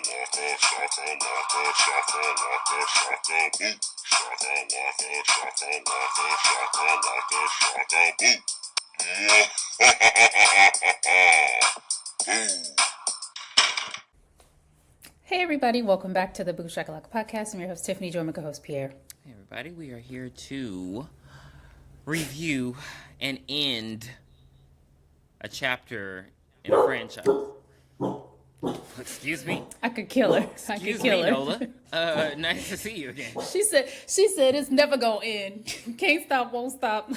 Hey everybody, welcome back to the Boo Shakalaka Podcast. I'm your host Tiffany, joined my co-host Pierre. Hey everybody, we are here to review and end a chapter in a franchise. Excuse me? I could kill her. Excuse me, Nola. Nice to see you again. She said it's never gonna end. Can't stop, won't stop.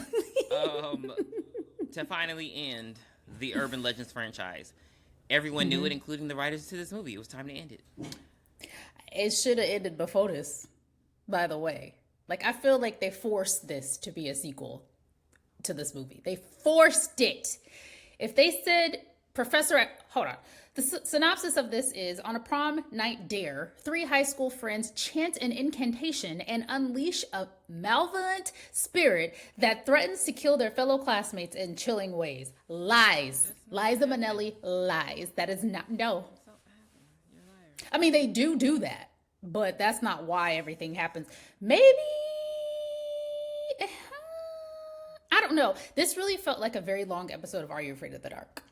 To finally end the Urban Legends franchise. Everyone knew it, including the writers to this movie. It was time to end it. It should have ended before this, by the way. Like, I feel like they forced this to be a sequel to this movie. They forced it. If they said, hold on. The synopsis of this is, on a prom night dare, 3 high school friends chant an incantation and unleash a malevolent spirit that threatens to kill their fellow classmates in chilling ways. Lies. Liza Minnelli, lies. That is not, no. I mean, they do that, but that's not why everything happens. Maybe, I don't know. This really felt like a very long episode of Are You Afraid of the Dark?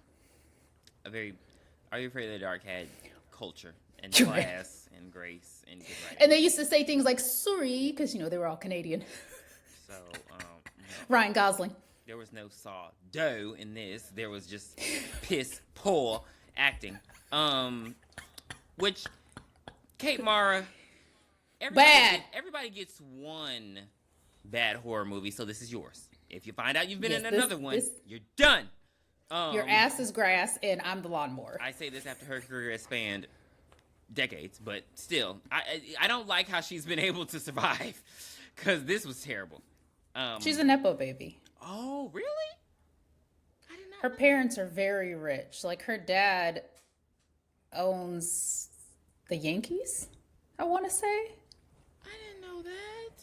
Are You Afraid of the Dark had culture and class and grace and good writing. And they used to say things like sorry, because, they were all Canadian. So, Ryan Gosling. There was no saw dough in this. There was just piss poor acting. Which, Kate Mara, everybody gets one bad horror movie, so this is yours. If you find out you've been in another one, you're done. Your ass is grass, and I'm the lawnmower. I say this after her career has spanned decades, but still, I don't like how she's been able to survive, because this was terrible. She's a Nepo baby. Oh, really? I did not Her parents are very rich. Like, her dad owns the Yankees, I want to say. I didn't know that.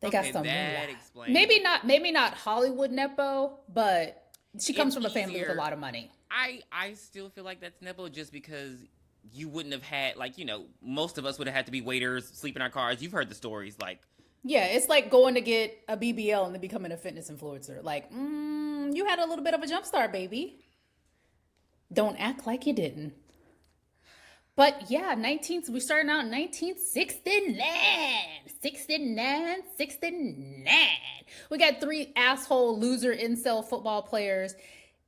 They got some that explains. Maybe not Hollywood Nepo, but she comes from a family with a lot of money. I still feel like that's Nepo just because you wouldn't have had, most of us would have had to be waiters, sleep in our cars. You've heard the stories, Yeah, it's like going to get a BBL and then becoming a fitness influencer. Like, you had a little bit of a jump start, baby. Don't act like you didn't. But yeah, we started out in 1969. 69. We got 3 asshole loser incel football players,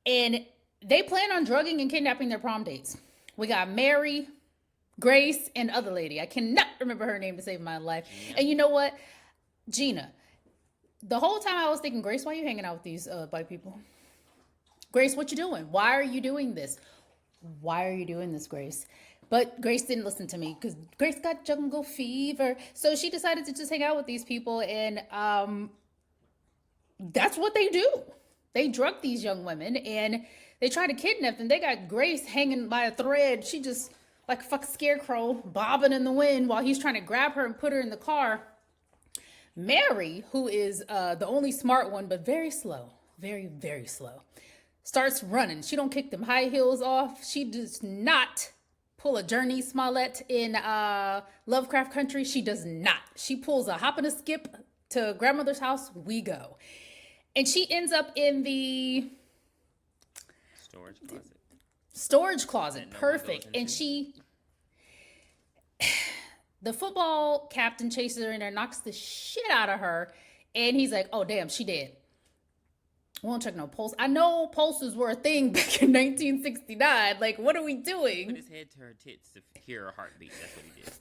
and they plan on drugging and kidnapping their prom dates. We got Mary, Grace, and other lady. I cannot remember her name to save my life. Yeah. And you know what? Gina. The whole time I was thinking, Grace, why are you hanging out with these white people? Grace, what you doing? Why are you doing this? Why are you doing this, Grace? But Grace didn't listen to me because Grace got jungle fever. So she decided to just hang out with these people. And that's what they do. They drug these young women and they try to kidnap them. They got Grace hanging by a thread. She just like a fucking scarecrow bobbing in the wind while he's trying to grab her and put her in the car. Mary, who is the only smart one, but very slow, very, very slow, starts running. She don't kick them high heels off. She does not pull a Journey Smollett in Lovecraft Country. She does not. She pulls a hop and a skip to grandmother's house. We go. And she ends up in the storage closet. Perfect. And the football captain chases her in there, knocks the shit out of her. And he's like, oh, damn, she dead. We won't check no pulse. I know pulses were a thing back in 1969. Like, what are we doing? Put his head to her tits to hear her heartbeat. That's what he did.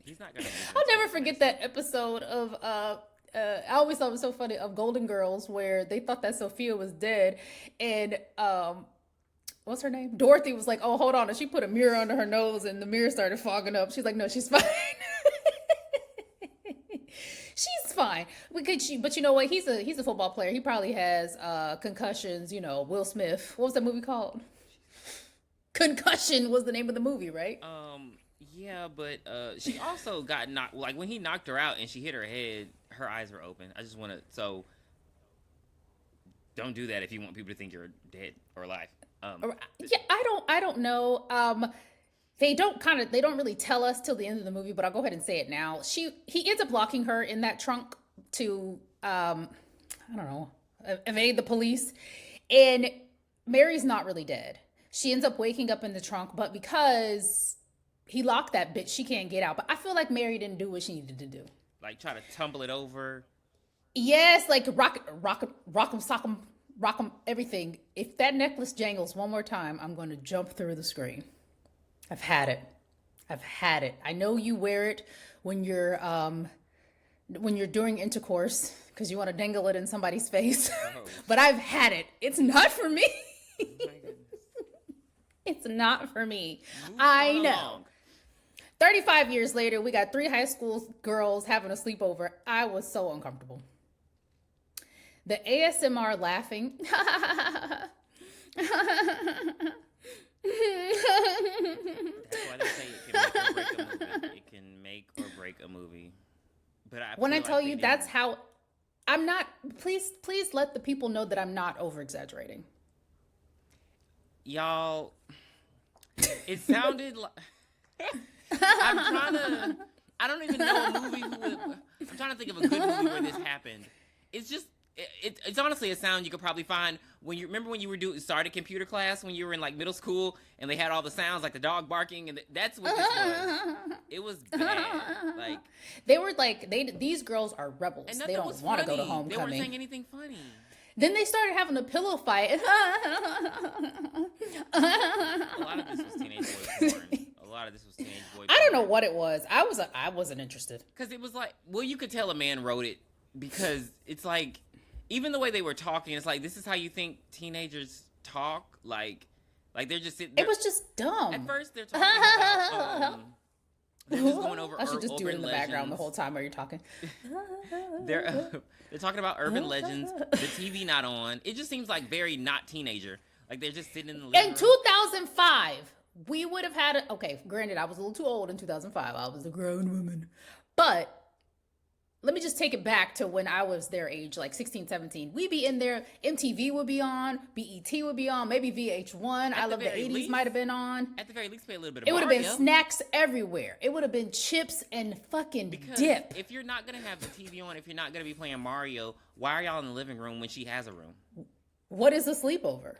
He's not gonna. I'll never forget that episode of. I always thought it was so funny of Golden Girls where they thought that Sophia was dead, and what's her name? Dorothy was like, "Oh, hold on," and she put a mirror under her nose, and the mirror started fogging up. She's like, "No, she's fine." She's fine. But you know what? He's a football player. He probably has concussions. Will Smith. What was that movie called? Concussion was the name of the movie, right? Yeah, but she also got knocked. Like when he knocked her out and she hit her head, her eyes were open. I just want to. So don't do that if you want people to think you're dead or alive. Yeah, I don't know. they don't really tell us till the end of the movie, but I'll go ahead and say it now. He ends up locking her in that trunk to I don't know, evade the police. And Mary's not really dead. She ends up waking up in the trunk, but because he locked that bitch, she can't get out. But I feel like Mary didn't do what she needed to do. Like try to tumble it over. Yes, like rock 'em, sock 'em, rock 'em, everything. If that necklace jangles one more time, I'm going to jump through the screen. I've had it. I know you wear it when you're doing intercourse because you want to dangle it in somebody's face. Oh. But I've had it. It's not for me. Oh my goodness. It's not for me. I know. Along. 35 years later, we got 3 high school girls having a sleepover. I was so uncomfortable. The ASMR laughing. That's why they say it can make or break a movie. But when I tell you that's how I'm not, please let the people know that I'm not over exaggerating. Y'all, it sounded like I don't even know a movie I'm trying to think of a good movie where this happened. It's just it's honestly a sound you could probably find when you started computer class when you were in like middle school and they had all the sounds like the dog barking and that's what this was. It was bad. Like they were like these girls are rebels. They don't want to go to homecoming. They weren't saying anything funny. Then they started having a pillow fight. A lot of this was teenage boy porn. I don't know what it was. I wasn't interested. Because it was like, well, you could tell a man wrote it because it's like, even the way they were talking, it's like, this is how you think teenagers talk? Like they're just sitting there. It was just dumb. At first, they're talking about, they're just going over I should just do it in the legends. background the whole time while you're talking. They're talking about urban legends, the TV not on. It just seems like very not teenager. Like they're just sitting in the living room. In 2005, we would have had okay, granted, I was a little too old in 2005. I was a grown woman. But let me just take it back to when I was their age, like 16, 17. We'd be in there. MTV would be on. BET would be on. Maybe VH1. I Love the 80s might have been on. At the very least, play a little bit of It would have been snacks everywhere. It would have been chips and fucking dip. If you're not going to have the TV on, if you're not going to be playing Mario, why are y'all in the living room when she has a room? What is a sleepover?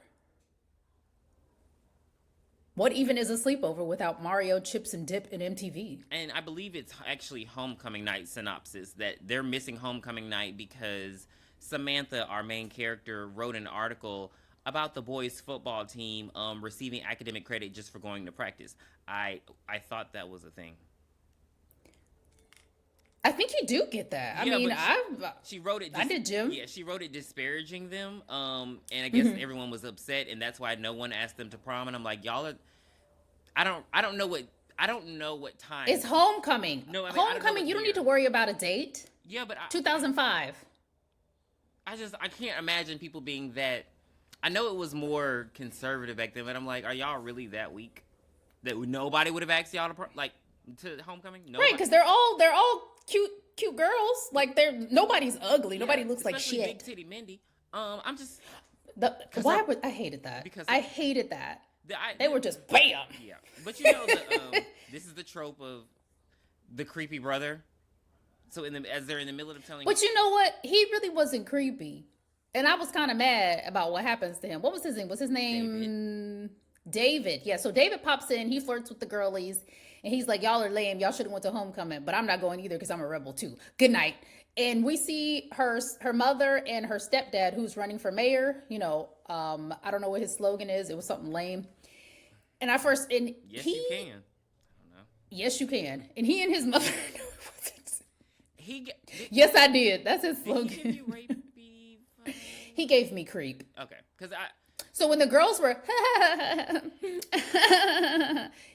What even is a sleepover without Mario, chips, and dip, and MTV? And I believe it's actually homecoming night synopsis that they're missing homecoming night because Samantha, our main character, wrote an article about the boys' football team receiving academic credit just for going to practice. I thought that was a thing. I think you do get that. She wrote it. I did, Jim. Yeah, she wrote it disparaging them. And I guess everyone was upset, and that's why no one asked them to prom. And I'm like, y'all are. I don't know what time. It's homecoming. No, I mean, homecoming. You don't need to worry about a date. Yeah, but 2005. I can't imagine people being that. I know it was more conservative back then, but I'm like, are y'all really that weak that nobody would have asked y'all to homecoming? Nobody? Right, because they're all cute girls. Like nobody's ugly. Nobody looks like shit. Big titty Mindy. I'm just. I hated that. I hated that. They were just bam. Yeah, but you know, this is the trope of the creepy brother. So as they're in the middle of telling. But you know what? He really wasn't creepy, and I was kind of mad about what happens to him. What was his name? Was his name David? Yeah. So David pops in. He flirts with the girlies, and he's like, "Y'all are lame. Y'all should have went to homecoming, but I'm not going either because I'm a rebel too. Good night." And we see her mother and her stepdad, who's running for mayor. You know, I don't know what his slogan is. It was something lame. And I first you can. I don't know. Yes, you can. And he and his mother. Yes, I did. That's his slogan. Did he give you rapey? He gave me creep. Okay, So when the girls were,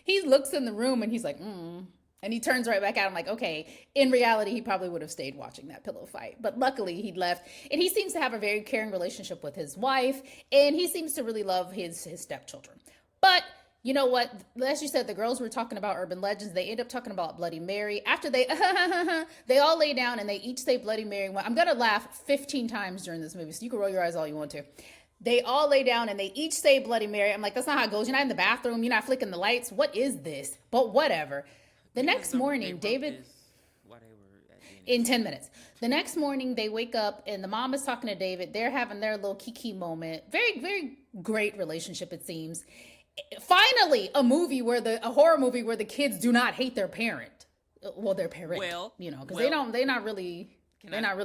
he looks in the room and he's like, and he turns right back out. I'm like, okay. In reality, he probably would have stayed watching that pillow fight. But luckily, he left. And he seems to have a very caring relationship with his wife. And he seems to really love his stepchildren. But you know what? As you said, the girls were talking about urban legends. They end up talking about Bloody Mary. After they all lay down and they each say Bloody Mary. I'm going to laugh 15 times during this movie. So you can roll your eyes all you want to. They all lay down and they each say Bloody Mary. I'm like, that's not how it goes. You're not in the bathroom. You're not flicking the lights. What is this? But whatever. The next morning, David, in 10 minutes. The next morning, they wake up and the mom is talking to David. They're having their little kiki moment. Very, very great relationship, it seems. Finally, a horror movie where the kids do not hate their parent. Well, their parent. Well, because they're not really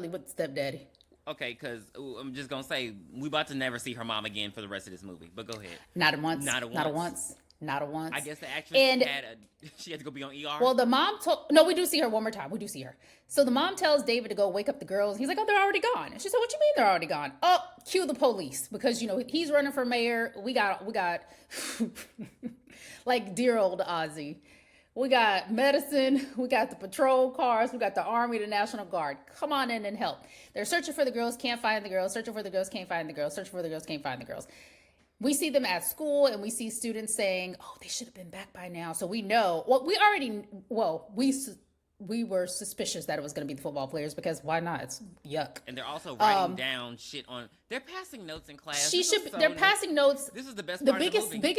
with stepdaddy. Okay, because I'm just gonna say we about to never see her mom again for the rest of this movie. But go ahead. Not once. I guess the actress she had to go be on ER. Well, the mom no, we do see her one more time. We do see her. So the mom tells David to go wake up the girls. He's like, oh, they're already gone. And she said, what you mean they're already gone? Oh, cue the police because he's running for mayor. We got like dear old Ozzy. We got medicine. We got the patrol cars. We got the Army, the National Guard. Come on in and help. They're searching for the girls, can't find the girls. Searching for the girls, can't find the girls. Searching for the girls, can't find the girls. We see them at school and we see students saying, oh, they should have been back by now. So we know, we were suspicious that it was going to be the football players because why not? It's yuck. And they're also writing down shit they're passing notes in class. They're passing notes. This is the best part of the movie. They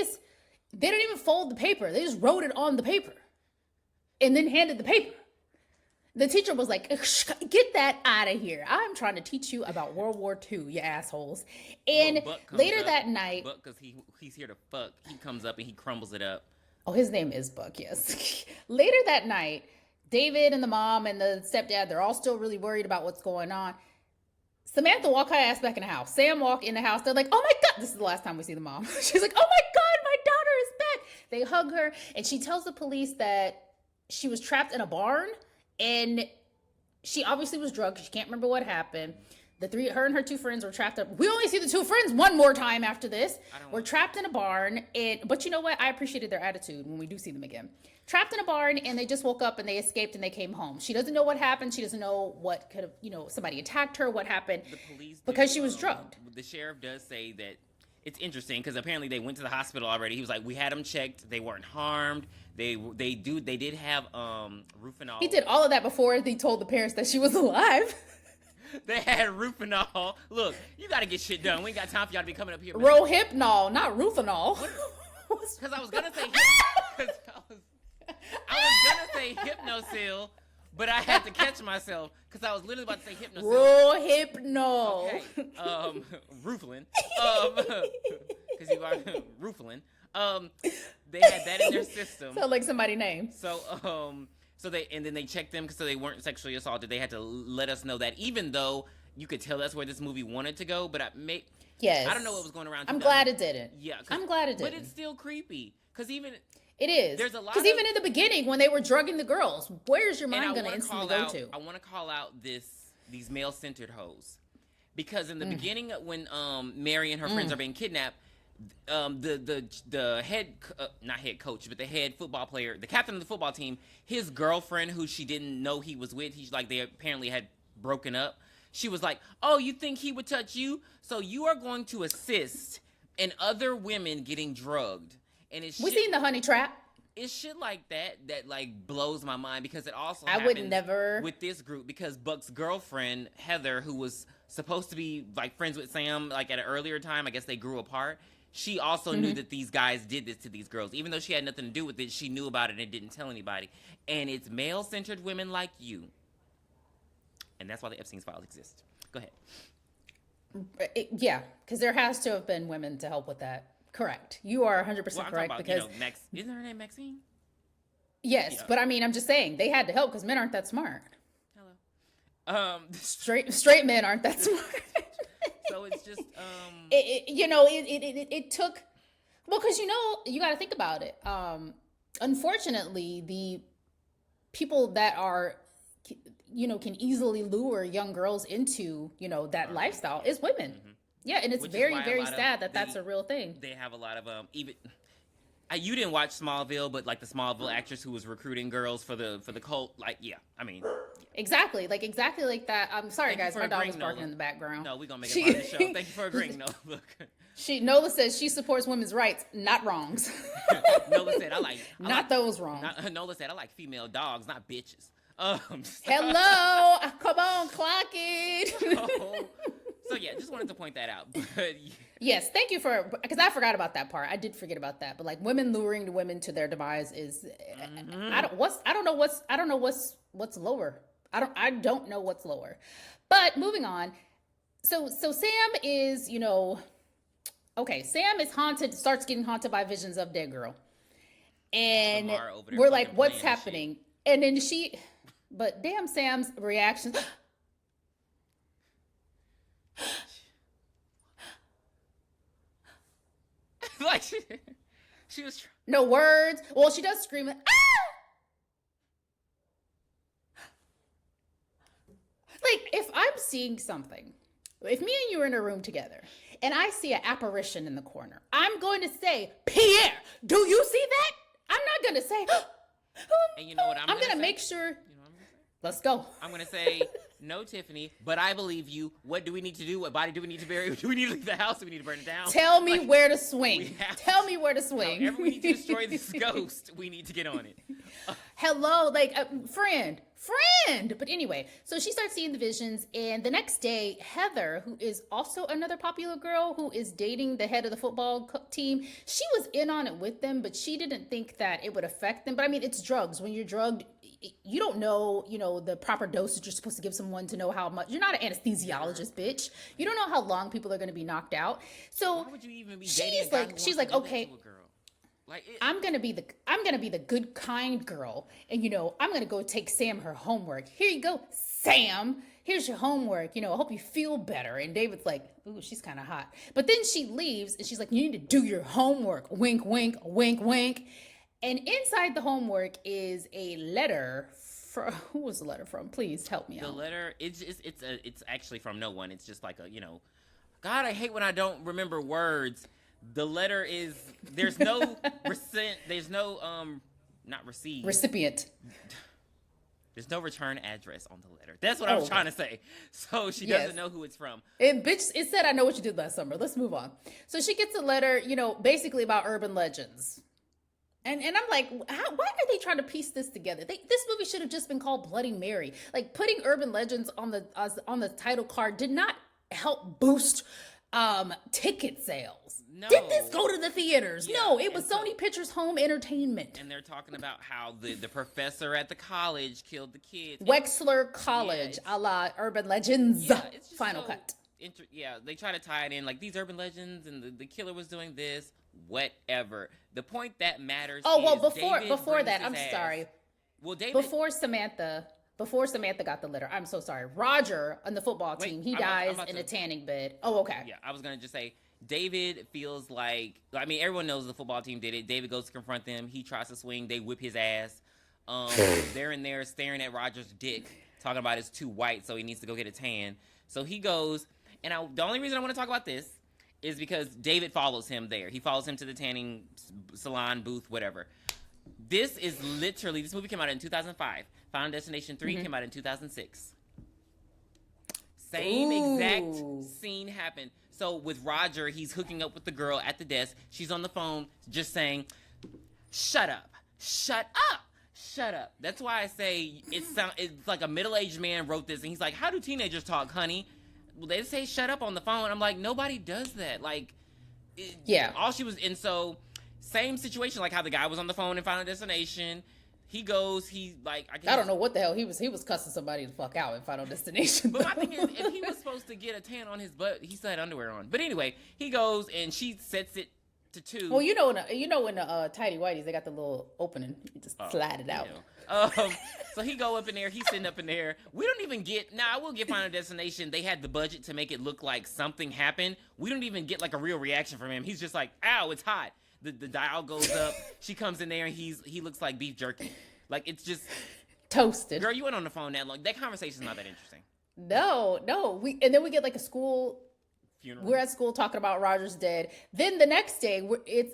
didn't even fold the paper. They just wrote it on the paper and then handed the paper. The teacher was like, get that out of here. I'm trying to teach you about World War II, you assholes. And later that night... Buck, because he's here to fuck. He comes up and he crumbles it up. Oh, his name is Buck, yes. Later that night, David and the mom and the stepdad, they're all still really worried about what's going on. Samantha walk her ass back in the house. Sam walk in the house. They're like, oh my God. This is the last time we see the mom. She's like, oh my God, my daughter is back. They hug her and she tells the police that she was trapped in a barn. And she obviously was drugged. She can't remember what happened. Her and her two friends were trapped up. We only see the two friends one more time after this. We're trapped in a barn. But you know what? I appreciated their attitude when we do see them again. Trapped in a barn and they just woke up and they escaped and they came home. She doesn't know what happened. She doesn't know what could have, somebody attacked her, what happened. The police because she was drugged. The sheriff does say that it's interesting because apparently they went to the hospital already. He was like, we had them checked. They weren't harmed. They did have Rufinol. He did all of that before he told the parents that she was alive. They had Rufinol. Look, you got to get shit done. We ain't got time for y'all to be coming up here. Rohypnol, not Rufinol. Because I was gonna say, Hypnosil, but I had to catch myself because I was literally about to say Hypnosil. Rohypnol. Okay. Rufalin. Because you are Rufalin. They had that in their system. Sound like somebody's name. So they checked them so they weren't sexually assaulted. They had to let us know that, even though you could tell that's where this movie wanted to go, but I don't know what was going around. I'm glad it didn't. Yeah, I'm glad it didn't. But it's still creepy because even it is. There's a lot. Because even in the beginning when they were drugging the girls, where's your mind going to instantly go to? I want to call out these male-centered hoes because in the beginning when Mary and her friends are being kidnapped. The head, not head coach, but the head football player, the captain of the football team, his girlfriend, who she didn't know he was with, they apparently had broken up. She was like, oh, you think he would touch you? So you are going to assist in other women getting drugged. And we seen the honey trap. It's shit like that like blows my mind because it also I would never with this group because Buck's girlfriend, Heather, who was supposed to be like friends with Sam like at an earlier time, I guess they grew apart. She also knew that these guys did this to these girls. Even though she had nothing to do with it, she knew about it and didn't tell anybody. And it's male-centered women like you. And that's why the Epstein's files exist. Go ahead. Yeah, because there has to have been women to help with that. Correct. You are 100% correct. About, because isn't her name Maxine? Yes, yeah. But I mean, I'm just saying, they had to help because men aren't that smart. Hello. Straight men aren't that smart. So it's just it took because you got to think about it. Unfortunately, the people that are can easily lure young girls into that lifestyle is women. Mm-hmm. Yeah, and it's very very sad that that's a real thing. They have a lot of even. You didn't watch Smallville, but like the Smallville actress who was recruiting girls for the cult, exactly like that. I'm sorry, guys, my dog was barking in the background. No, we're gonna make it part of the show. Thank you for agreeing. No, look. Nola says she supports women's rights, not wrongs. Nola said those wrongs. Nola said I like female dogs, not bitches. Hello, come on, clock it. So yeah, just wanted to point that out. But Yes, thank you for, because I forgot about that part. I did forget about that. But like women luring the women to their demise is, I don't know what's lower. I don't know what's lower. But moving on. So Sam is, okay, Sam is haunted, starts getting haunted by visions of dead girl. And Lamar over there we're like, fucking what's playing and shit. happening? And then but damn Sam's reaction. Like she was. No words. Well, she does scream. Like, if I'm seeing something, if me and you are in a room together and I see an apparition in the corner, I'm going to say, Pierre, do you see that? I'm not going to say, And you know what I'm going to say? make sure. You know what I'm gonna say? Let's go. I'm gonna say, no, Tiffany, but I believe you. What do we need to do? What body do we need to bury? Do we need to leave the house? Do we need to burn it down? Tell me Like, where to swing. have Tell me where to swing. however we need to destroy this ghost, we need to get on it. Hello, like friend. But anyway, so she starts seeing the visions, and the next day, Heather, who is also another popular girl who is dating the head of the football team, she was in on it with them, but she didn't think that it would affect them. But I mean, it's drugs. When you're drugged, you don't know, the proper dosage you're supposed to give someone to know how much. You're not an anesthesiologist, bitch. You don't know how long people are going to be knocked out. So Why would you even be dating a guy who wants she's to like, do that okay. to a girl? Like I'm gonna be the good kind girl, and I'm gonna go take Sam her homework. Here you go, Sam. Here's your homework. I hope you feel better. And David's like, ooh, she's kind of hot. But then she leaves, and she's like, you need to do your homework. Wink, wink, wink, wink. And inside the homework is a letter. Who was the letter from? Please help me out. The letter, it's actually from no one. It's just like God, I hate when I don't remember words. The letter is, there's no not receipt. Recipient. There's no return address on the letter. That's what I was trying to say. So she doesn't know who it's from. And bitch, it said, I know what you did last summer. Let's move on. So she gets a letter, basically about urban legends. And I'm like, why are they trying to piece this together? This movie should have just been called Bloody Mary. Like, putting urban legends on the title card did not help boost ticket sales. No. Did this go to the theaters? Yeah, No, it was and so- Sony Pictures Home Entertainment. And they're talking about how the professor at the college killed the kids. Wexler College, a la Urban Legends. It's just Final so cut. They try to tie it in like these urban legends and the killer was doing this, whatever. The point that matters Oh, well, is before David that, brings I'm his ass. sorry. Well, David, Before Samantha got the letter, I'm so sorry. Roger on the football team, he I'm dies about in to- a tanning bed. Oh, okay. yeah, I was gonna just say David feels like, I mean, everyone knows the football team did it. David goes to confront them. He tries to swing. They whip his ass. They're in there staring at Roger's dick, talking about it's too white, so he needs to go get a tan. So he goes, and the only reason I want to talk about this is because David follows him there. He follows him to the tanning salon booth, whatever. This movie came out in 2005. Final Destination 3 came out in 2006. Same exact scene happened. So with Roger, he's hooking up with the girl at the desk. She's on the phone just saying, shut up, shut up, shut up. That's why I say it's like a middle-aged man wrote this, and he's like, how do teenagers talk, honey? Well, they say shut up on the phone. I'm like, nobody does that. Like, all she was, and so same situation, like how the guy was on the phone in Final Destination. He goes, I don't know what the hell he was cussing somebody the fuck out in Final Destination. But my thing is, if he was supposed to get a tan on his butt, he still had underwear on. But anyway, he goes and she sets it to 2. Well, in the tidy whities, they got the little opening. You just slide it out. So he go up in there. He's sitting up in there. We don't even get. Now I will get Final Destination. They had the budget to make it look like something happened. We don't even get like a real reaction from him. He's just like, "Ow, it's hot." The dial goes up. She comes in there and he looks like beef jerky. Like, it's just toasted. Girl, you went on the phone that long. That conversation's not that interesting. No. And then we get like a school funeral. We're at school talking about Roger's dead. Then the next day, it's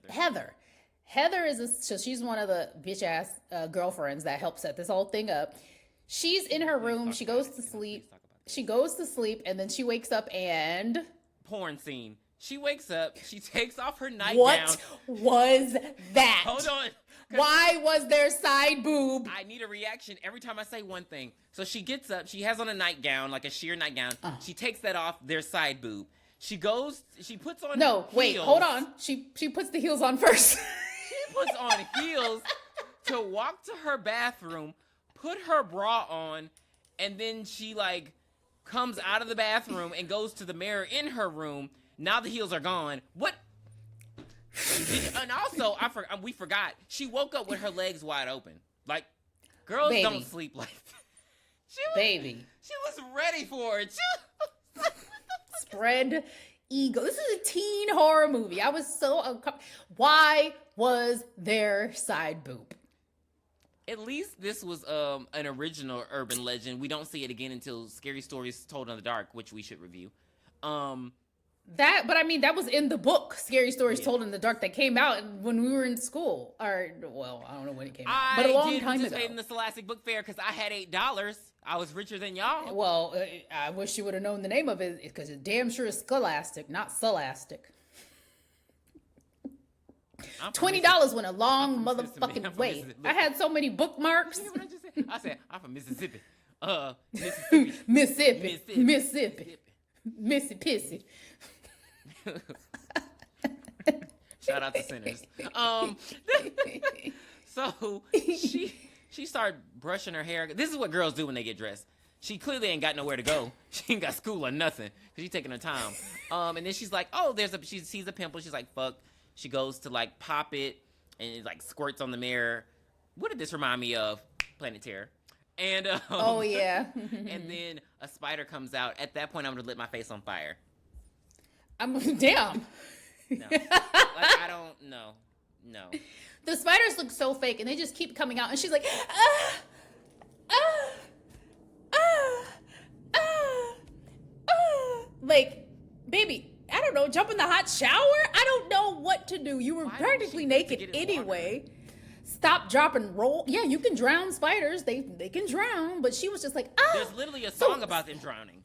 Heather. Heather so she's one of the bitch ass girlfriends that helped set this whole thing up. She's in her room. She goes to sleep. She goes to sleep, and then she wakes up and porn scene. She wakes up. She takes off her nightgown. What was that? Hold on. Why was there side boob? I need a reaction every time I say one thing. So she gets up. She has on a nightgown, like a sheer nightgown. She takes that off. There's side boob. She puts on No, wait, heels. hold on. She puts the heels on first. She puts on heels to walk to her bathroom, put her bra on, and then she like comes out of the bathroom and goes to the mirror in her room. Now the heels are gone. What? And also, we forgot. She woke up with her legs wide open. Like, girls don't sleep like that. She was ready for it. Spread ego. This is a teen horror movie. I was so uncomfortable. Why was there side boob? At least this was an original urban legend. We don't see it again until Scary Stories Told in the Dark, which we should review. But I mean, that was in the book, Scary Stories Told in the Dark, that came out when we were in school. Or, well, I don't know when it came out, but a long time ago. I did participate in the Scholastic Book Fair because I had $8. I was richer than y'all. Well, I wish you would have known the name of it, because it damn sure is Scholastic, not Scholastic. $20 went a long motherfucking way. I had so many bookmarks. You know what I just said? I said, I'm from Mississippi. Mississippi. Shout out to sinners. So she started brushing her hair. This is what girls do when they get dressed. She clearly ain't got nowhere to go. She ain't got school or nothing because she's taking her time. And then she's like, oh, she sees a pimple. She's like, fuck. She goes to like pop it and it like squirts on the mirror. What did this remind me of? Planet Terror. And oh yeah. And then a spider comes out. At that point, I'm gonna lit my face on fire. Damn. No. Like, I don't know. No. The spiders look so fake and they just keep coming out and she's like, like, baby, I don't know, jump in the hot shower? I don't know what to do. You were practically naked anyway. Stop, drop, and roll. Yeah, you can drown spiders. They can drown, but she was just like, There's literally a song about them drowning.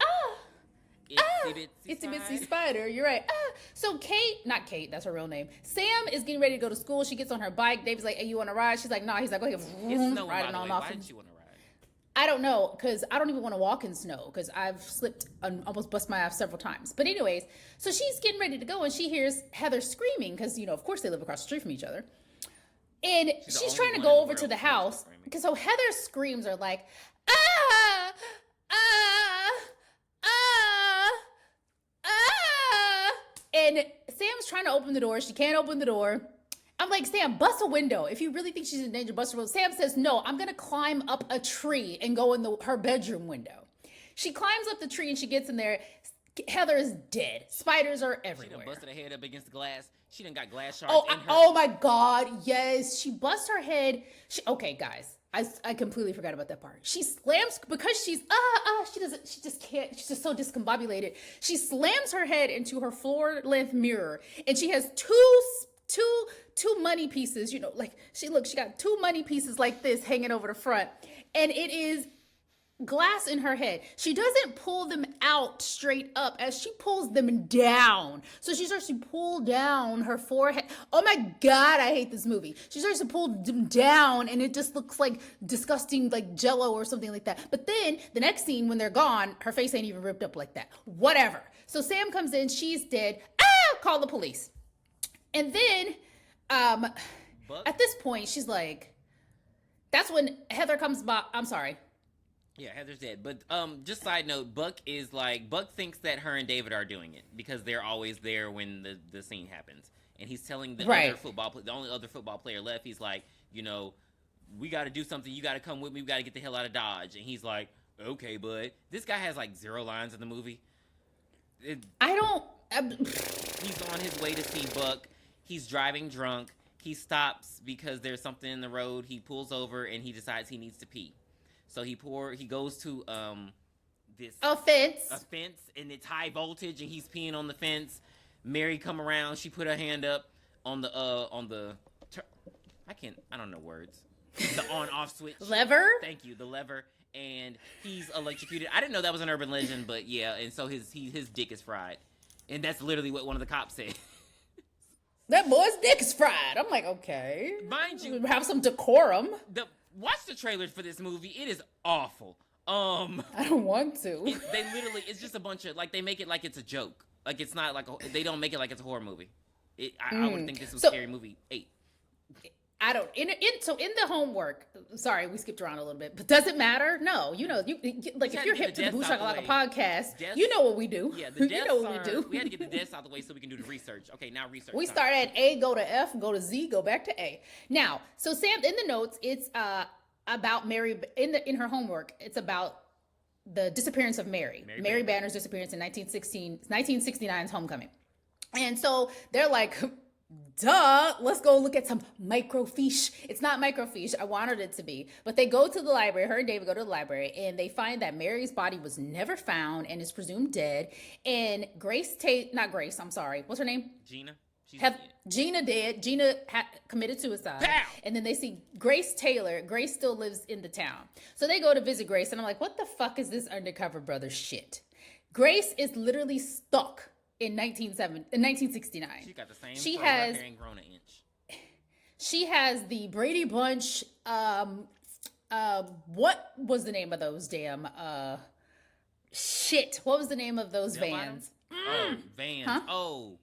Itsy bitsy spider. You're right. So not Kate, that's her real name. Sam is getting ready to go to school. She gets on her bike. Dave's like, hey, you want to ride? She's like, nah. He's like, go ahead. Riding on off. Why did she want to ride? I don't know, because I don't even want to walk in snow, because I've slipped and almost bust my ass several times. But anyways, so she's getting ready to go, and she hears Heather screaming, because, of course they live across the street from each other. And she's trying to go over to the house, because so Heather's screams are like, ah, ah, ah, ah. And Sam's trying to open the door. She can't open the door. I'm like, Sam, bust a window. If you really think she's in danger, bust a window. Sam says, no, I'm going to climb up a tree and go in her bedroom window. She climbs up the tree and she gets in there. Heather is dead. Spiders are everywhere. She done busted her head up against the glass. She done got glass shards in her. Oh my God, yes. She busts her head. Okay, guys, I completely forgot about that part. She slams, because she's, she just can't, she's just so discombobulated. She slams her head into her floor-length mirror, and she has two money pieces, she got two money pieces like this hanging over the front, and it is glass in her head. She doesn't pull them out straight up, as she pulls them down. So she starts to pull down her forehead. Oh my God, I hate this movie. She starts to pull them down, and it just looks like disgusting, like Jello or something like that. But then the next scene, when they're gone, her face ain't even ripped up like that. Whatever. So Sam comes in, she's dead. Call the police. And then at this point, she's like, that's when Heather comes by. I'm sorry. Yeah, Heather's dead. But just side note, Buck thinks that her and David are doing it because they're always there when the scene happens. And he's telling the only other football player left, he's like, we got to do something. You got to come with me. We got to get the hell out of Dodge. And he's like, okay, bud. This guy has like 0 lines in the movie. He's on his way to see Buck. He's driving drunk. He stops because there's something in the road. He pulls over and he decides he needs to pee. So he goes to a fence, and it's high voltage, and he's peeing on the fence. Mary come around. She put her hand up on the I don't know words. The on-off switch. Lever? Thank you, the lever. And he's electrocuted. I didn't know that was an urban legend, but yeah. And so his dick is fried, and that's literally what one of the cops said. That boy's dick is fried. I'm like, okay. Mind you, have some decorum. Watch the trailers for this movie. It is awful. I don't want to. It's just a bunch of, like, they make it like it's a joke. Like it's not like they don't make it like it's a horror movie. I would think this was So- Scary Movie 8. I don't. So in the homework, sorry, we skipped around a little bit, but does it matter? No, you know, like if had you're to get hip to the the deaths out the Bushaka way. podcast, Deaths- you know what we do. Yeah, the deaths you know what we do. We had to get the deaths out the way so we can do the research. Okay, now research. We time. start at A, go to F, go to Z, go back to A. Now, so Sam, in the notes, it's about Mary in her homework. It's about the disappearance of Mary Banner's disappearance in 1969's homecoming. And so they're like, duh, let's go look at some microfiche. It's not microfiche. I wanted it to be. But they go to the library. Her and David go to the library, and they find that Mary's body was never found and is presumed dead. And I'm sorry. What's her name? Gina. Gina dead. Gina committed suicide. Pow! And then they see Grace Taylor. Grace still lives in the town. So they go to visit Grace, and I'm like, what the fuck is this undercover brother shit? Grace is literally stuck in 1969. She got the same. She fro, has- her hair ain't grown an inch. She has the Brady Bunch. What was the name of those damn? Shit. What was the name of those Bell vans? Oh, vans. Huh? Oh,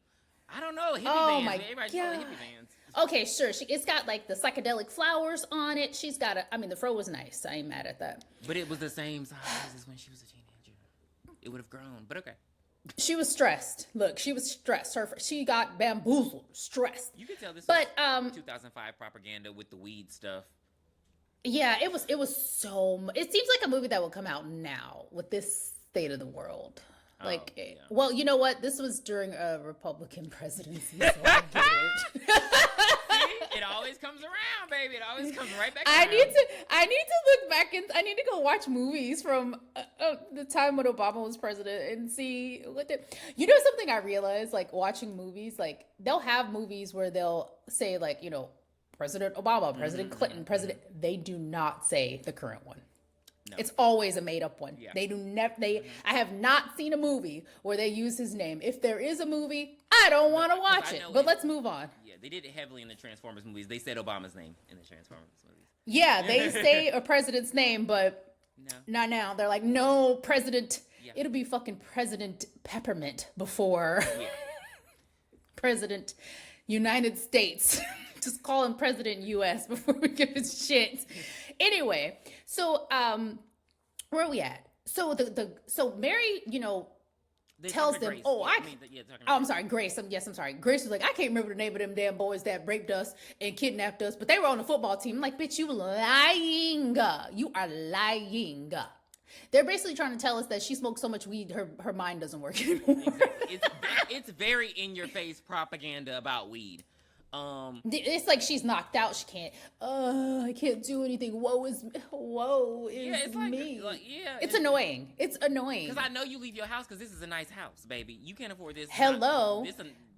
I don't know. Hippie Oh vans. my Everybody call it God. hippie vans. Okay, sure. It's got like the psychedelic flowers on it. She's got the fro was nice. I ain't mad at that. But it was the same size as when she was a teenager. It would have grown, but okay. She was stressed. Look, she was stressed. She got bamboozled, stressed. You can tell this But was 2005 propaganda with the weed stuff. yeah, it was so. It seems like a movie that would come out now with this state of the world. Like, yeah. well, you know what? This was during a Republican presidency, so I get it. See? It always comes around, baby. It always comes right back I around. need to look back and I need to go watch movies from the time when Obama was president and see what the. You know something I realized, like watching movies, like they'll have movies where they'll say like, you know, President Obama, President Clinton, President. They do not say the current one. No. It's always a made up one. Yeah. They do never. I have not seen a movie where they use his name. If there is a movie, I don't want to watch it. But let's move on. Yeah, they did it heavily in the Transformers movies. They said Obama's name in the Transformers movies. Yeah, they say a president's name, but No. not now. They're like, no, President. Yeah. It'll be fucking President Peppermint before Yeah. President United States. Just call him President U.S. before we give his shit. Anyway, so where are we at? So so Mary, you know, They tells talk to them, Grace. oh, talking oh, about I'm sorry, Grace. I'm sorry. Grace was like, I can't remember the name of them damn boys that raped us and kidnapped us, but they were on the football team. I'm like, bitch, you lying. You are lying. They're basically trying to tell us that she smoked so much weed, her mind doesn't work anymore. Exactly. It's very in your face propaganda about weed. It's like she's knocked out. She can't. I can't do anything. Woe is Yeah, it's like, me. yeah, It's annoying. It's annoying. Because I know you leave your house because this is a nice house, baby. You can't afford this. Hello.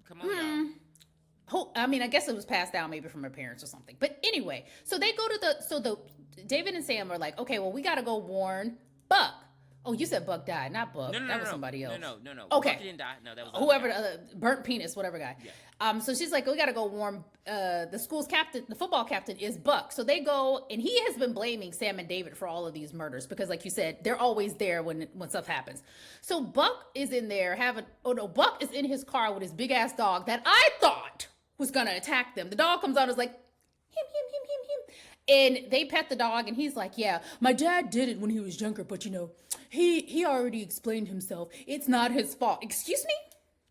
Come on, y'all. I mean, I guess it was passed down maybe from her parents or something. But anyway, so they go to the David and Sam are like, okay, well, we got to go warn Buck. Oh, you said Buck died, not Buck. That was somebody else. No. Okay. Buck didn't die. No, that was Whoever the the burnt penis, whatever guy. Yeah. So she's like, we got to go warn the school's captain. The football captain is Buck. So they go, and he has been blaming Sam and David for all of these murders because, like you said, they're always there when stuff happens. So Buck is in there Buck is in his car with his big ass dog that I thought was gonna attack them. The dog comes out and is like, him. And they pet the dog, and he's like, yeah, my dad did it when he was younger, but you know, he already explained himself. It's not his fault. Excuse me?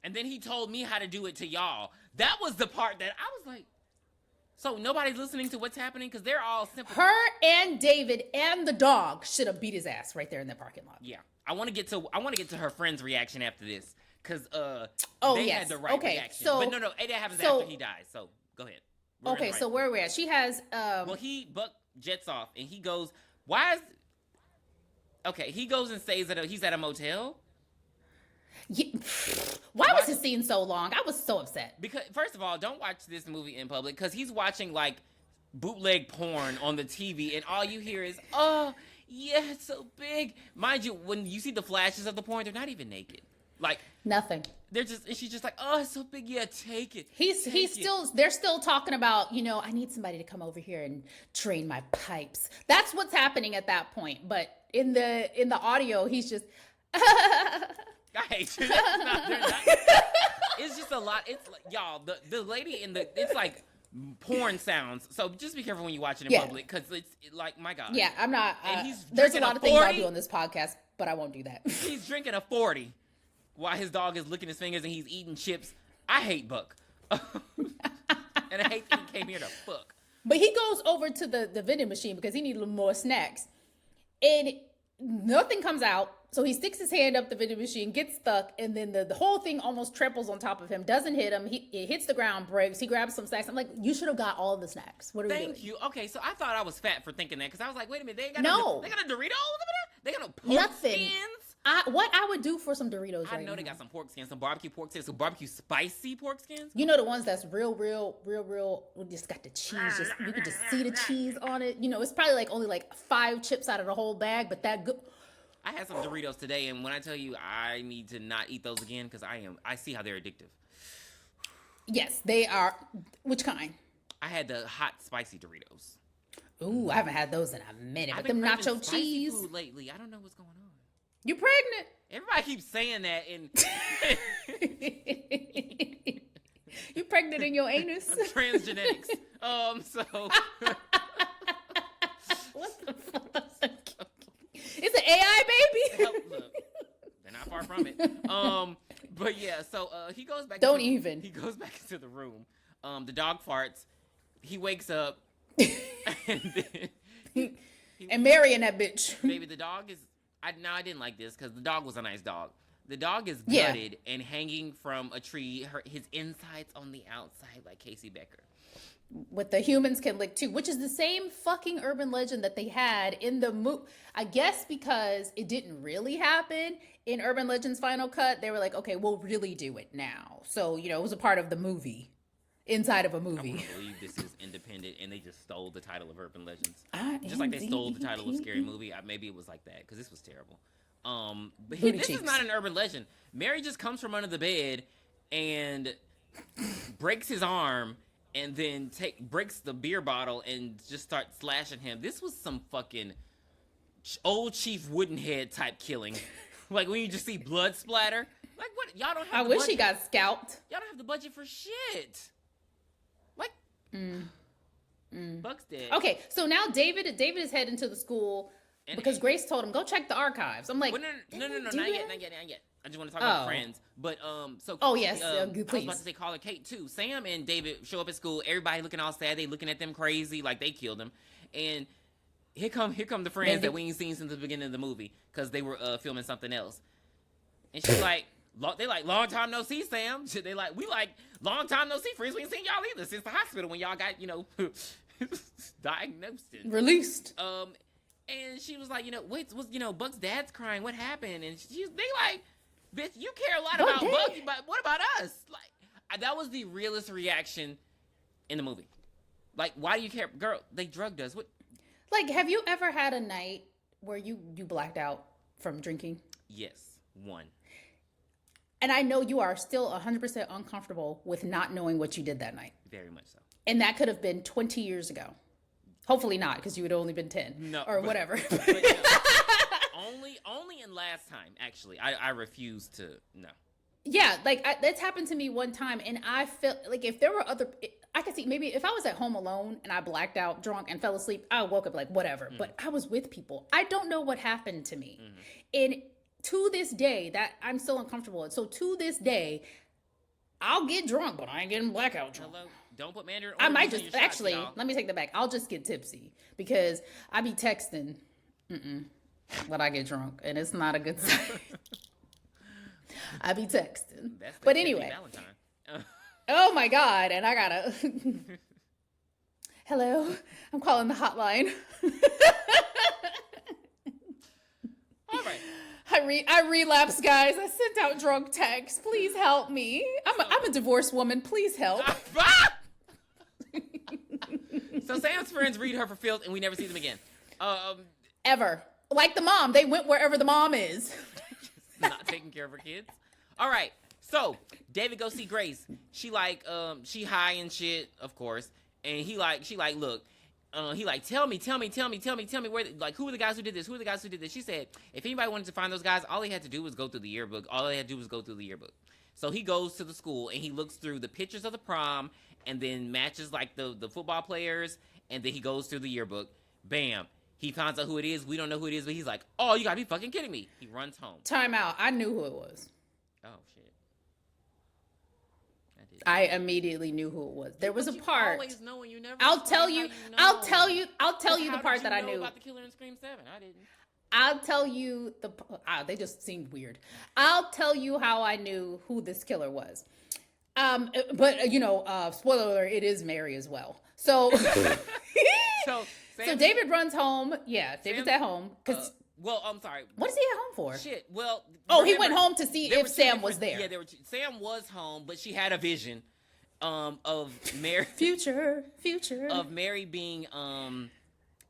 And then he told me how to do it to y'all. That was the part that I was like, so nobody's listening to what's happening because they're all simple. Her and David and the dog should have beat his ass right there in that parking lot. Yeah, I want to get to her friend's reaction after this because they yes. had the right Okay, reaction. so- But no, it happens so- after he dies. So go ahead. We're in the Okay, right so where are we at? She has Well, Buck jets off and he goes, he goes and stays he's at a motel. Yeah. Why was his scene so long? I was so upset. Because first of all, don't watch this movie in public because he's watching like bootleg porn on the TV and all you hear is, oh, yeah, it's so big. Mind you, when you see the flashes of the porn, they're not even naked. Like Nothing. and she's just like, oh, it's so big, yeah, take it. They're still talking about, you know, I need somebody to come over here and drain my pipes. That's what's happening at that point. But in the audio, he's just I hate you. It's just a lot. It's like, y'all, the lady in the, it's like porn sounds. So just be careful when you watch it in public, because it's like, my God. Yeah, I'm not. And he's there's a lot of things 40. I'll do on this podcast, but I won't do that. He's drinking a 40 while his dog is licking his fingers and he's eating chips. I hate Buck. And I hate that he came here to fuck. But he goes over to the vending machine because he needs a little more snacks. And nothing comes out. So he sticks his hand up the vending machine, gets stuck, and then the whole thing almost tramples on top of him, doesn't hit him. It hits the ground, breaks. He grabs some snacks. I'm like, you should have got all the snacks. What are we doing? Thank you. Okay, so I thought I was fat for thinking that, because I was like, wait a minute, they got No. they got a Doritos over there? They got no pork Nothing. skins? What I would do for some Doritos I right know now. they got some pork skins, some barbecue pork skins, some barbecue spicy pork skins. You know the ones that's real, we just got the cheese. You could just see the cheese on it. You know, it's probably like only like 5 chips out of the whole bag, but that good. I had some Doritos today, and when I tell you I need to not eat those again, because I see how they're addictive. Yes, they are. Which kind? I had the hot spicy Doritos. Ooh, I haven't had those in a minute. I've But them been craving nacho spicy cheese. food lately. I don't know what's going on. You pregnant? Everybody keeps saying that, and You pregnant in your anus? transgenetics. So What the fuck? It's an AI baby. look, they're not far from it. But yeah, so he goes back. Don't into, even. He goes back into the room. The dog farts. He wakes up, and then And marrying that bitch. baby, the dog is. I didn't like this because the dog was a nice dog. The dog is Yeah. gutted and hanging from a tree. His insides on the outside, like Casey Becker. What the humans can lick too, which is the same fucking urban legend that they had in the movie. I guess because it didn't really happen in Urban Legend's final cut, they were like, okay, we'll really do it now. So, you know, it was a part of the movie, inside of a I movie. can't believe this is independent, and they just stole the title of Urban Legends. Just like they stole the title of Scary Movie. Maybe it was like that, because this was terrible. But this is not an urban legend. Mary just comes from under the bed and breaks his arm, and then breaks the beer bottle and just starts slashing him. This was some fucking old Chief Woodenhead type killing. Like when you just see blood splatter. Like what? Y'all don't have. I wish he got scalped. Y'all don't have the budget for shit. Like, Buck's dead. Okay, so now David is heading to the school because Grace told him go check the archives. I'm like, Well, no, not yet. I just want to talk about friends. But so Oh, yes, I was please. about to say call her Kate too. Sam and David show up at school. Everybody looking all sad. They looking at them crazy like they killed them. And here come the friends that we ain't seen since the beginning of the movie because they were filming something else. And she's like, they like, long time no see, Sam. They like, we like long time no see, friends. We ain't seen y'all either since the hospital when y'all got diagnosed. released. And she was like, Buck's dad's crying. What happened? And they like, bitch, you care a lot about Buck, but what about us? Like, that was the realest reaction in the movie. Like, why do you care? Girl, they drugged us. What? Like, have you ever had a night where you blacked out from drinking? Yes, one. And I know you are still 100% uncomfortable with not knowing what you did that night. Very much so. And that could have been 20 years ago. Hopefully not, because you would only been 10 whatever. But yeah, only in last time, actually. I refuse to, no. Yeah, like that's happened to me one time, and I felt like if there were I could see maybe if I was at home alone and I blacked out drunk and fell asleep, I woke up like whatever. But I was with people. I don't know what happened to me. And to this day, that I'm still uncomfortable. So to this day, I'll get drunk, but I ain't getting blackout drunk. Hello? Don't put Mandarin I might oranges just in your shots, y'all. let me take that back. I'll just get tipsy because I be texting, but I get drunk, and it's not a good sign. I be texting, That's the but Tiffany anyway. Valentine. Oh my God, and I gotta. Hello, I'm calling the hotline. All right. I relapsed, guys. I sent out drunk texts. Please help me. I'm a divorced woman. Please help. So Sam's friends read her for filth, and we never see them again. Ever. Like the mom. They went wherever the mom is. Not taking care of her kids. All right. So David goes see Grace. She high and shit, of course. And she like, look, he like, tell me where, like, who are the guys who did this? Who are the guys who did this? She said, if anybody wanted to find those guys, all he had to do was go through the yearbook. So he goes to the school and he looks through the pictures of the prom and then matches like the football players. And then he goes through the yearbook. Bam. He finds out who it is. We don't know who it is, but he's like, oh, you gotta be fucking kidding me. He runs home. Time out. I knew who it was. Oh, shit. I immediately knew who it was. There was a part. Always know and you never I'll tell you the part that I knew. About the killer in Scream 7? I didn't. I'll tell you they just seemed weird. I'll tell you how I knew who this killer was. But spoiler alert, it is Mary as well. So so David runs home. Yeah, David's at home because. Well, I'm sorry. What is he at home for? Shit. Well. He went home to see if Sam was there. Yeah, Sam was home, but she had a vision, of Mary. Future. Of Mary being a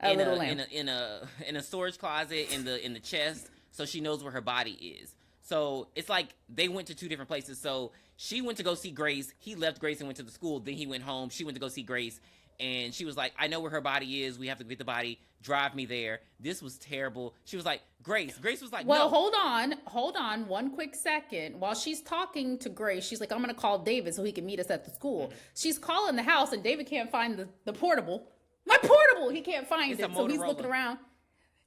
little lamp in a storage closet in the chest, so she knows where her body is. So it's like they went to two different places. So she went to go see Grace. He left Grace and went to the school. Then he went home. She went to go see Grace. And she was like, I know where her body is. We have to get the body. Drive me there. This was terrible. She was like, Grace. Grace was like, well, no. Hold on 1 quick second. While she's talking to Grace, she's like, I'm going to call David so he can meet us at the school. Mm-hmm. She's calling the house and David can't find the portable. My portable. He can't find it. So he's looking around.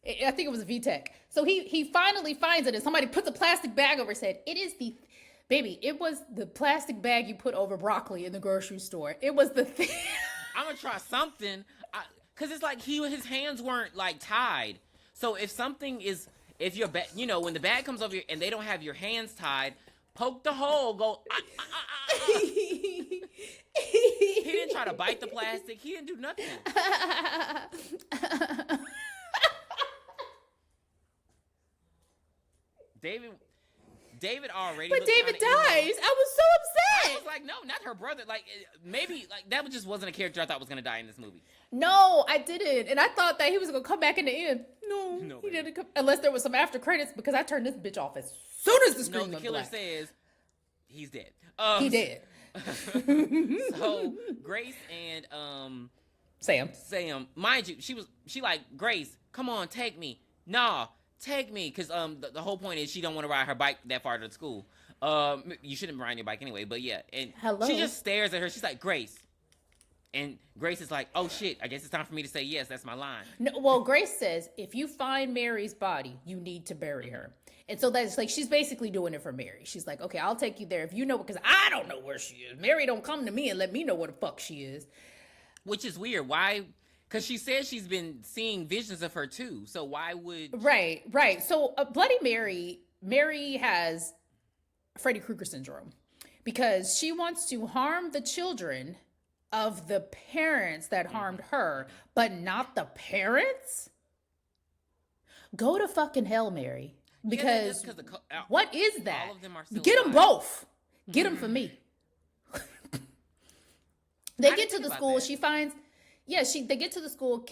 I think it was a VTech. So he finally finds it and somebody puts a plastic bag over his head. It was the plastic bag you put over broccoli in the grocery store. It was the thing. I'm gonna try something, cause it's like his hands weren't like tied. So if your bag, when the bag comes over here and they don't have your hands tied, poke the hole, go. He didn't try to bite the plastic. He didn't do nothing. David already. But David dies. I was so upset. I was like, no, not her brother. Like, maybe like that just wasn't a character I thought was gonna die in this movie. No, I didn't, and I thought that he was gonna come back in the end. No, he didn't come unless there was some after credits because I turned this bitch off as soon as the screen went black. The killer says he's dead. He did. So Grace and Sam, mind you, she like, Grace, come on, take me. Nah. Take me, because the whole point is she don't want to ride her bike that far to the school. You shouldn't ride your bike anyway, but yeah. And she just stares at her. She's like, Grace. And Grace is like, oh shit, I guess it's time for me to say yes. That's my line. No, well, Grace says, if you find Mary's body, you need to bury her. And so that's like, she's basically doing it for Mary. She's like, okay, I'll take you there if you know, because I don't know where she is. Mary don't come to me and let me know where the fuck she is. Which is weird. Why? Because she says she's been seeing visions of her too. So why would... Right. So Bloody Mary has Freddy Krueger syndrome because she wants to harm the children of the parents that harmed her, but not the parents? Go to fucking hell, Mary. Because what is that? All of them are still Get them both. Get them for me. They get to the school. She finds... Yeah, they get to the school.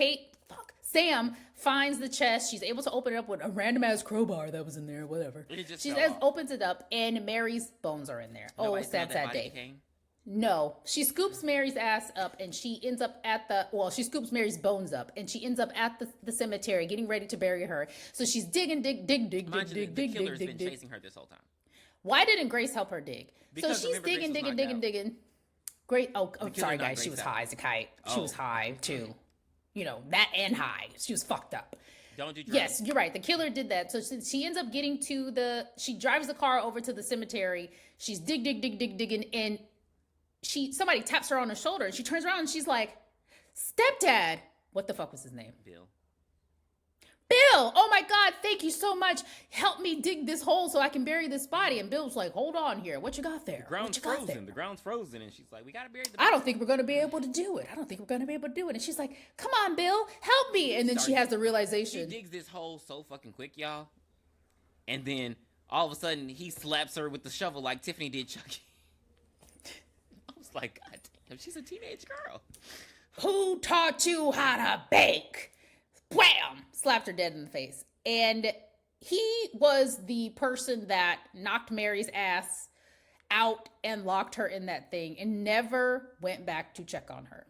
Sam finds the chest. She's able to open it up with a random ass crowbar that was in there, whatever. She opens it up, and Mary's bones are in there. Nobody sad day. Came? No, she scoops Mary's ass up, and she ends up she scoops Mary's bones up, and she ends up at the cemetery, getting ready to bury her. So she's digging, dig. The killer's been chasing her this whole time. Why didn't Grace help her dig? Because so she's digging. Great. Oh, I'm sorry, guys. She was high as a kite. She was high, too. That and high. She was fucked up. Don't do drugs. Yes, you're right. The killer did that. So she ends up getting she drives the car over to the cemetery. She's digging. And somebody taps her on the shoulder. And she turns around and she's like, stepdad. What the fuck was his name? Bill, oh my God, thank you so much. Help me dig this hole so I can bury this body. And Bill's like, hold on here. What you got there? The ground's frozen. And she's like, we got to bury the body. I don't think we're going to be able to do it. And she's like, come on, Bill, help me. And then she has the realization. She digs this hole so fucking quick, y'all. And then all of a sudden, he slaps her with the shovel like Tiffany did Chucky. I was like, God damn, she's a teenage girl. Who taught you how to bake? Wham! Slapped her dead in the face. And he was the person that knocked Mary's ass out and locked her in that thing and never went back to check on her.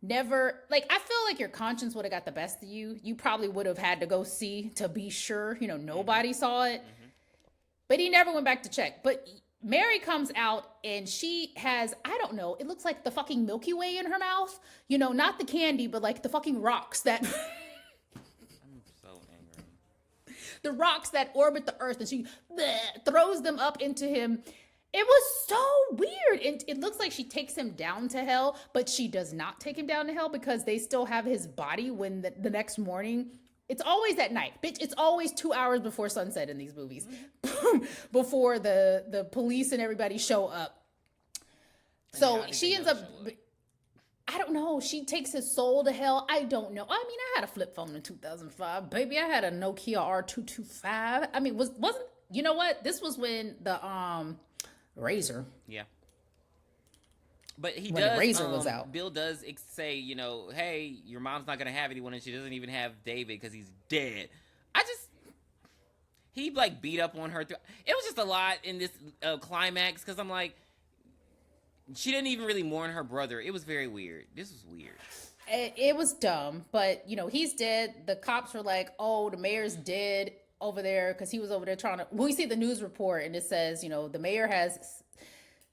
never, like, I feel like your conscience would have got the best of you. You probably would have had to go see to be sure, you know, nobody saw it. But he never went back to check. But Mary comes out and she has, I don't know, it looks like the fucking Milky Way in her mouth. You know, not the candy, but like the fucking rocks that I'm so angry. the rocks that orbit the earth, and she throws them up into him. It was so weird. And it looks like she takes him down to hell, but she does not take him down to hell because they still have his body when the next morning. It's always at night. Bitch, it's always 2 hours before sunset in these movies. Before the police and everybody show up. So she ends up, I don't know. She takes his soul to hell. I don't know. I mean, I had a flip phone in 2005. Baby, I had a Nokia R225. I mean, wasn't, you know what? This was when the Razor. Yeah. But he when does. The Razor was out. Bill does say, you know, hey, your mom's not gonna have anyone, and she doesn't even have David because he's dead. He like beat up on her. It was just a lot in this climax because I'm like, she didn't even really mourn her brother. It was very weird. This was weird. It was dumb, but you know, he's dead. The cops were like, oh, the mayor's dead over there because he was over there trying to. We see the news report and it says, you know, the mayor has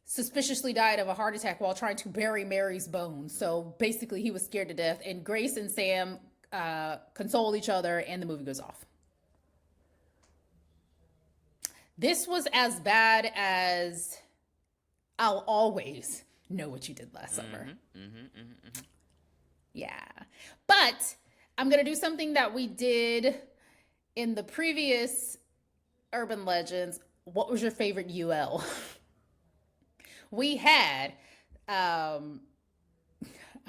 suspiciously died of a heart attack while trying to bury Mary's bones. So basically, he was scared to death. And Grace and Sam console each other, and the movie goes off. This was as bad as I'll always know what you did last summer. Yeah. But I'm going to do something that we did in the previous Urban Legends. What was your favorite UL? We had, I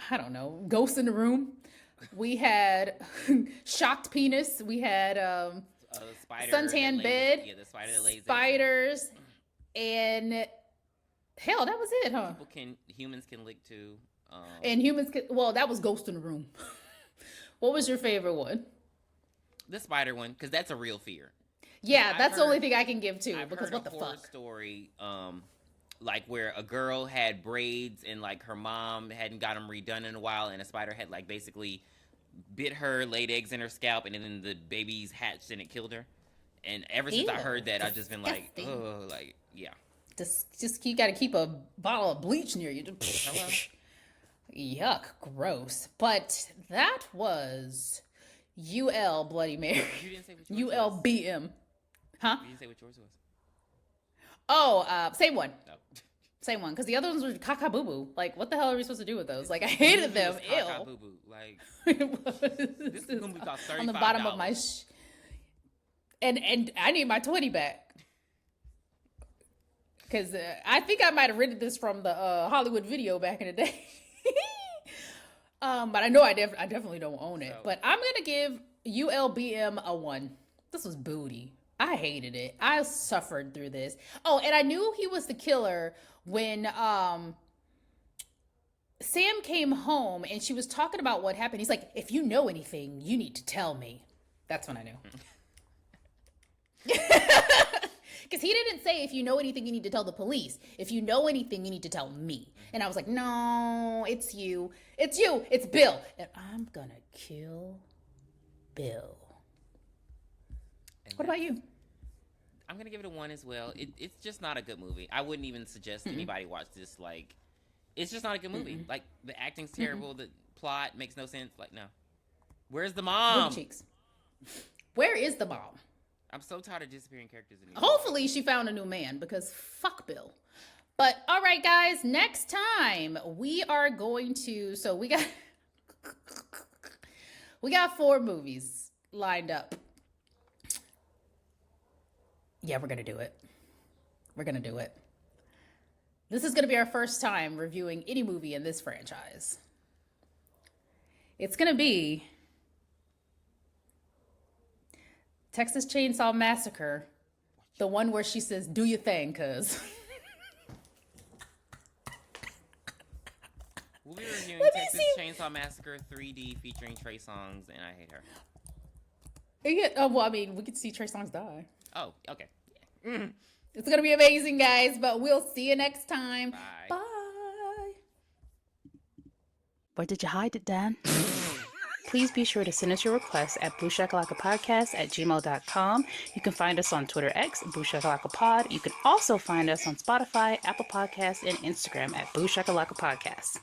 don't know, Ghost in the Room. We had Shocked Penis. We had Suntan Bed. Yeah, the spider that lays Spiders. And hell, that was it, huh? Humans can lick too. And humans can, well, that was Ghost in the Room. What was your favorite one? The spider one, because that's a real fear. Yeah, that's the only thing I can give too. Because what the fuck? Story, like where a girl had braids and like her mom hadn't got them redone in a while, and a spider had like basically bit her, laid eggs in her scalp, and then the babies hatched and it killed her. And ever since I heard that, I've just been like, oh, like, yeah. Just you got to keep a bottle of bleach near you. Yuck, gross. But that was UL Bloody Mary. You didn't say what yours was. ULBM. Huh? You didn't say what yours was. Oh, same one. No. Same one. Because the other ones were caca boo boo. Like, what the hell are we supposed to do with those? Like, I hated them. Ew. Caca boo boo. Like, this is going to cost $35. On the bottom of my... And I need my 20 back. Because I think I might have rented this from the Hollywood Video back in the day. But I know I definitely don't own it. But I'm going to give ULBM a 1. This was booty. I hated it. I suffered through this. Oh, and I knew he was the killer when Sam came home and she was talking about what happened. He's like, if you know anything, you need to tell me. That's when I knew. Because he didn't say, if you know anything, you need to tell the police. If you know anything, you need to tell me. And I was like, no, it's you. It's you. It's Bill. And I'm going to kill Bill. What about you? I'm going to give it a 1 as well. It's just not a good movie. I wouldn't even suggest anybody watch this. Like, it's just not a good movie. Like, the acting's terrible. The plot makes no sense. Like, no. Where's the mom? Cheeks. Where is the mom? I'm so tired of disappearing characters. Hopefully she found a new man, because fuck Bill. But all right, guys, next time we are going to, so we got 4 movies lined up. Yeah, we're going to do it. We're going to do it. This is going to be our first time reviewing any movie in this franchise. It's going to be Texas Chainsaw Massacre, the one where she says, do your thing, cuz. We'll be reviewing Texas Chainsaw Massacre 3D featuring Trey Songz, and I hate her. Yeah, well, I mean, we could see Trey Songz die. Oh, okay. Yeah. It's going to be amazing, guys, but we'll see you next time. Bye. Bye. Or did you hide it, Dan? Please be sure to send us your requests at booshakalackapodcast@gmail.com. You can find us on Twitter X, booshakalackapod. You can also find us on Spotify, Apple Podcasts, and Instagram at booshakalackapodcast.